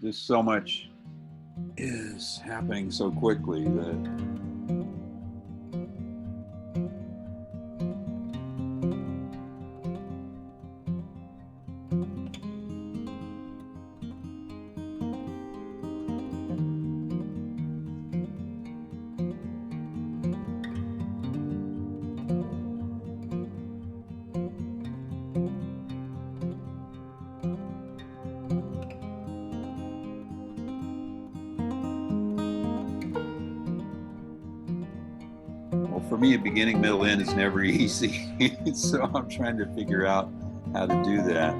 just so much is happening so quickly that for me, a beginning, middle, end is never easy. So I'm trying to figure out how to do that.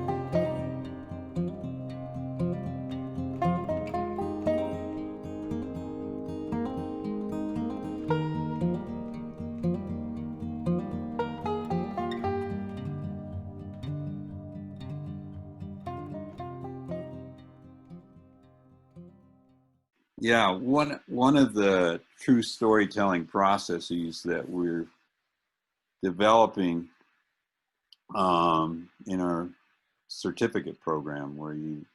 Yeah, one of the true storytelling processes that we're developing in our certificate program, where you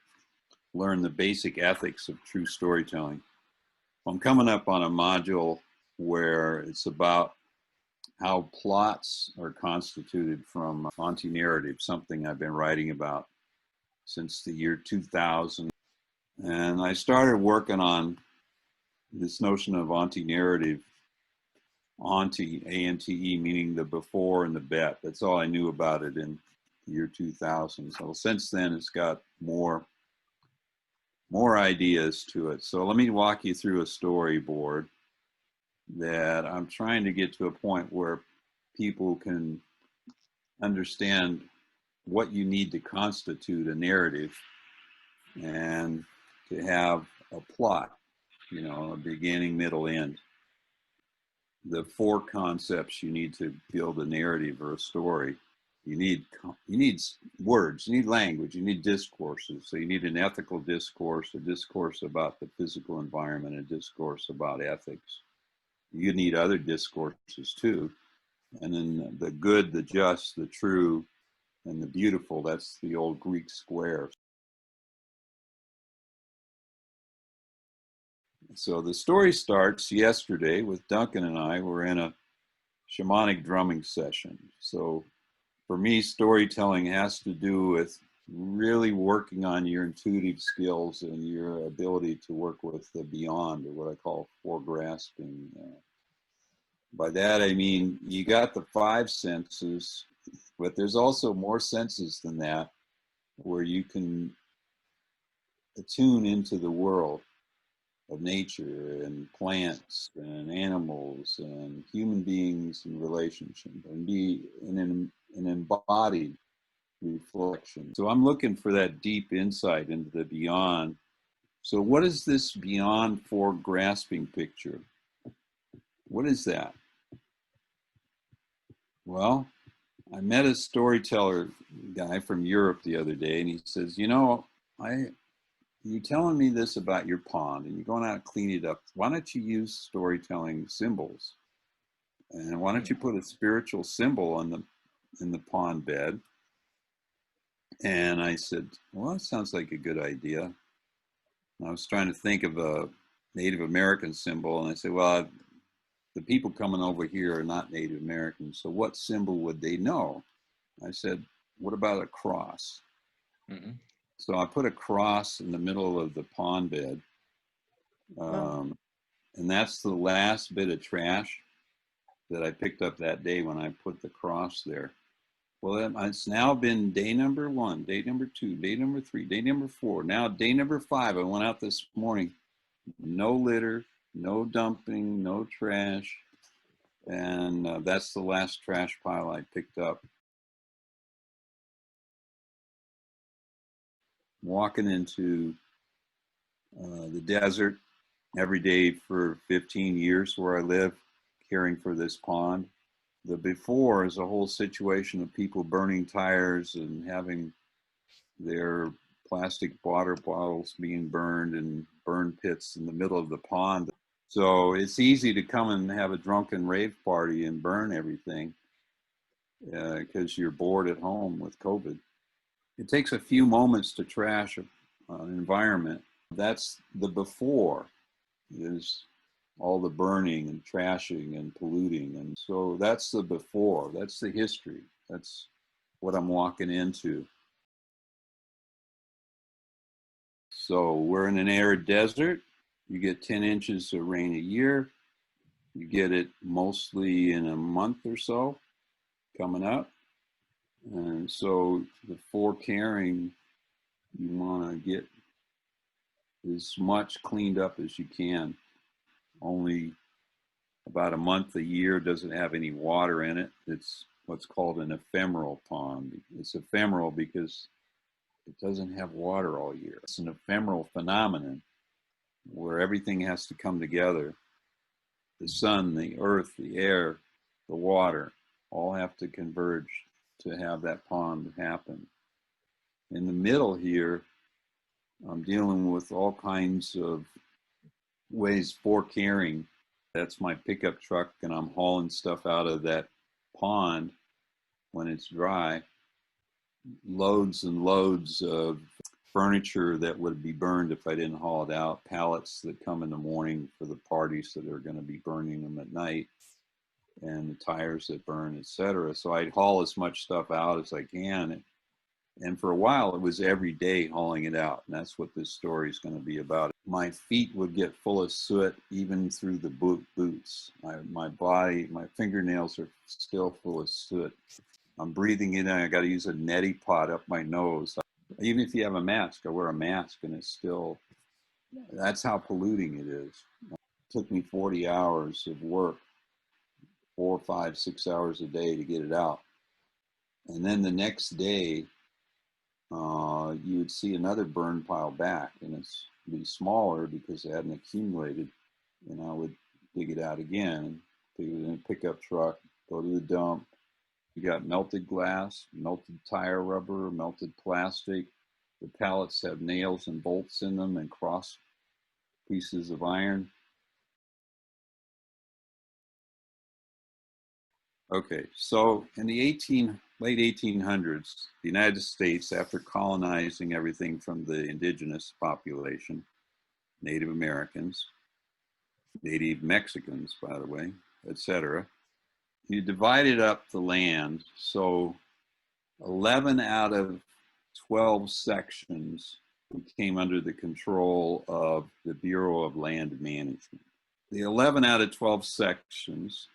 learn the basic ethics of true storytelling. I'm coming up on a module where it's about how plots are constituted from anti-narrative, something I've been writing about since the year 2000. And I started working on this notion of anti-narrative, ante, A-N-T-E, meaning the before and the bet. That's all I knew about it in the year 2000. So since then, it's got more ideas to it. So let me walk you through a storyboard that I'm trying to get to a point where people can understand what you need to constitute a narrative and to have a plot, a beginning, middle, end. The four concepts you need to build a narrative or a story. You need words, you need language, you need discourses. So you need an ethical discourse, a discourse about the physical environment, a discourse about ethics. You need other discourses too. And then the good, the just, the true, and the beautiful, that's the old Greek square. So the story starts yesterday with Duncan and I. We're in a shamanic drumming session. So for me, storytelling has to do with really working on your intuitive skills and your ability to work with the beyond, or what I call foregrasping. By that, I mean, you got the five senses, but there's also more senses than that, where you can attune into the world of nature and plants and animals and human beings and relationship, and be an embodied reflection. So I'm looking for that deep insight into the beyond. So what is this beyond foregrasping picture? What is that? Well, I met a storyteller guy from Europe the other day, and he says, you're telling me this about your pond, and you're going out and clean it up. Why don't you use storytelling symbols? And why don't you put a spiritual symbol in the pond bed? And I said, well, that sounds like a good idea. And I was trying to think of a Native American symbol, and I said, well, the people coming over here are not Native Americans, so what symbol would they know? I said, what about a cross? Mm-hmm. So I put a cross in the middle of the pond bed, and that's the last bit of trash that I picked up that day when I put the cross there. Well, it's now been day number 1, day number 2, day number 3, day number 4. Now day number 5, I went out this morning, no litter, no dumping, no trash. And that's the last trash pile I picked up. Walking into the desert every day for 15 years where I live, caring for this pond. The before is a whole situation of people burning tires and having their plastic water bottles being burned and burn pits in the middle of the pond. So it's easy to come and have a drunken rave party and burn everything because you're bored at home with COVID. It takes a few moments to trash an environment, That's the before, is all the burning and trashing and polluting. And so that's the before, that's the history. That's what I'm walking into. So we're in an arid desert. You get 10 inches of rain a year. You get it mostly in a month or so coming up. And so the forecaring, you want to get as much cleaned up as you can. Only about a month a year doesn't have any water in it. It's what's called an ephemeral pond. It's ephemeral because it doesn't have water all year. It's an ephemeral phenomenon where everything has to come together. The sun, the earth, the air, the water, all have to converge to have that pond happen. In the middle here, I'm dealing with all kinds of ways for carrying. That's my pickup truck, and I'm hauling stuff out of that pond when it's dry. Loads and loads of furniture that would be burned if I didn't haul it out, pallets that come in the morning for the parties that are going to be burning them at night, and the tires that burn, etc. So I'd haul as much stuff out as I can. And for a while, it was every day hauling it out. And that's what this story is going to be about. My feet would get full of soot, even through the boots. My body, my fingernails are still full of soot. I'm breathing in, and I got to use a neti pot up my nose. Even if you have a mask, I wear a mask, and it's still, that's how polluting it is. It took me 40 hours of work, 4, 5, 6 hours a day to get it out. And then the next day, you would see another burn pile back, and it's be smaller because it hadn't accumulated. And I would dig it out again, take it in a pickup truck, go to the dump. You got melted glass, melted tire rubber, melted plastic. The pallets have nails and bolts in them and cross pieces of iron. Okay, so in the late 1800s, the United States, after colonizing everything from the indigenous population, Native Americans, Native Mexicans, by the way, etc., you divided up the land. So 11 out of 12 sections came under the control of the Bureau of Land Management. The 11 out of 12 sections,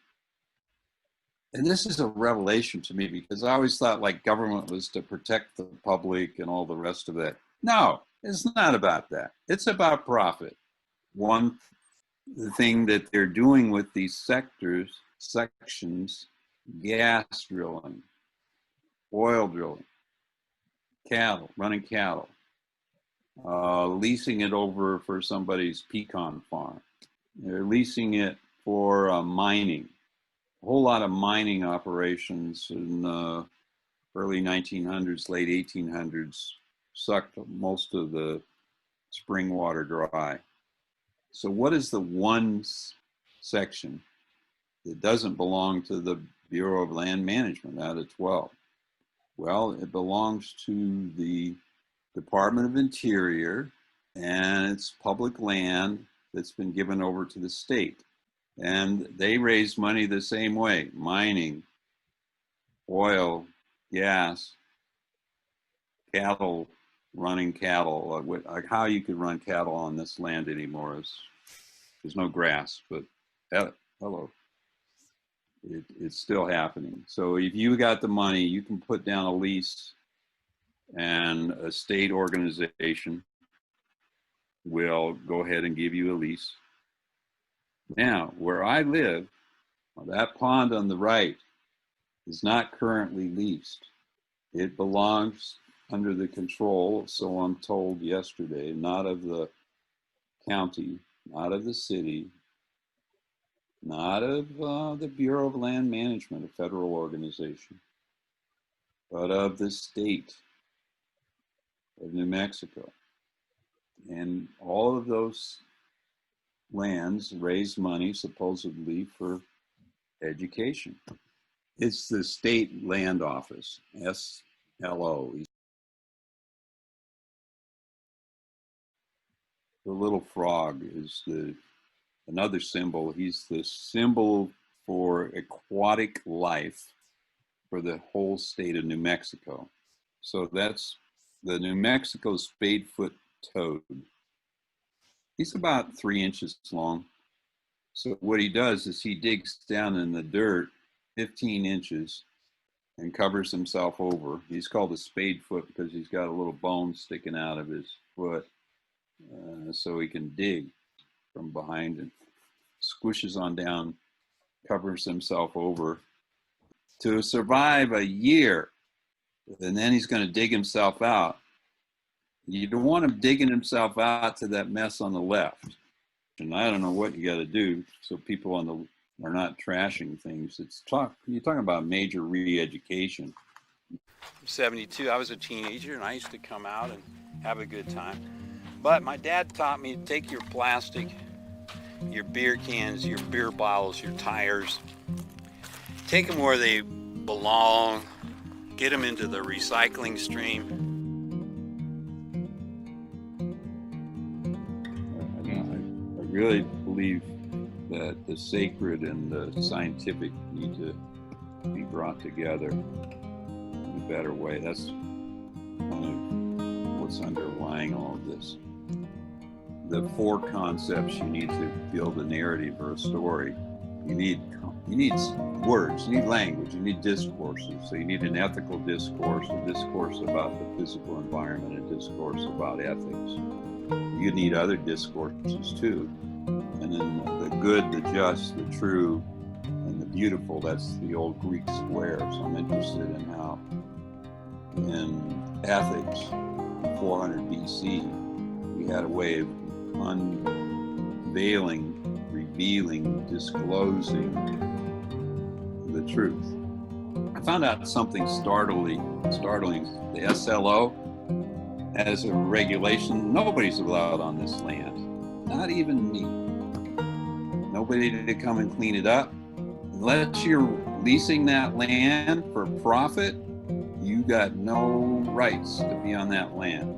and this is a revelation to me because I always thought like government was to protect the public and all the rest of that. No, it's not about that. It's about profit. One thing that they're doing with these sections, gas drilling, oil drilling, cattle, running cattle, leasing it over for somebody's pecan farm. They're leasing it for mining. A whole lot of mining operations in the early 1900s, late 1800s, sucked most of the spring water dry. So what is the one section that doesn't belong to the Bureau of Land Management out of 12? Well, it belongs to the Department of Interior, and it's public land that's been given over to the state. And they raise money the same way: mining, oil, gas, cattle, running cattle. Like how you could run cattle on this land anymore is, there's no grass, but hello, it's still happening. So if you got the money, you can put down a lease, and a state organization will go ahead and give you a lease. Now, where I live, that pond on the right is not currently leased. It belongs under the control, so I'm told yesterday, not of the county, not of the city, not of the Bureau of Land Management, a federal organization, but of the state of New Mexico. And all of those lands raise money supposedly for education. It's the State Land Office, SLO. the little frog is another symbol. He's the symbol for aquatic life for the whole state of New Mexico. So that's the New Mexico Spadefoot toad. He's about 3 inches long. So what he does is he digs down in the dirt 15 inches and covers himself over. He's called a spadefoot because he's got a little bone sticking out of his foot, so he can dig from behind and squishes on down, covers himself over to survive a year. And then he's going to dig himself out. You don't want him digging himself out to that mess on the left. And I don't know what you got to do so people are not trashing things. You're talking about major re-education. I'm 72. I was a teenager and I used to come out and have a good time. But my dad taught me to take your plastic, your beer cans, your beer bottles, your tires, take them where they belong, get them into the recycling stream. I really believe that the sacred and the scientific need to be brought together in a better way. That's kind of what's underlying all of this. The 4 concepts you need to build a narrative or a story. You need words, you need language, you need discourses. So you need an ethical discourse, a discourse about the physical environment, a discourse about ethics. You need other discourses too. And then the good, the just, the true, and the beautiful, that's the old Greek square. So I'm interested in how in ethics in 400 BC, we had a way of unveiling, revealing, disclosing the truth. I found out something startling. The SLO has a regulation. Nobody's allowed on this land, not even me. Nobody to come and clean it up. Unless you're leasing that land for profit, you got no rights to be on that land.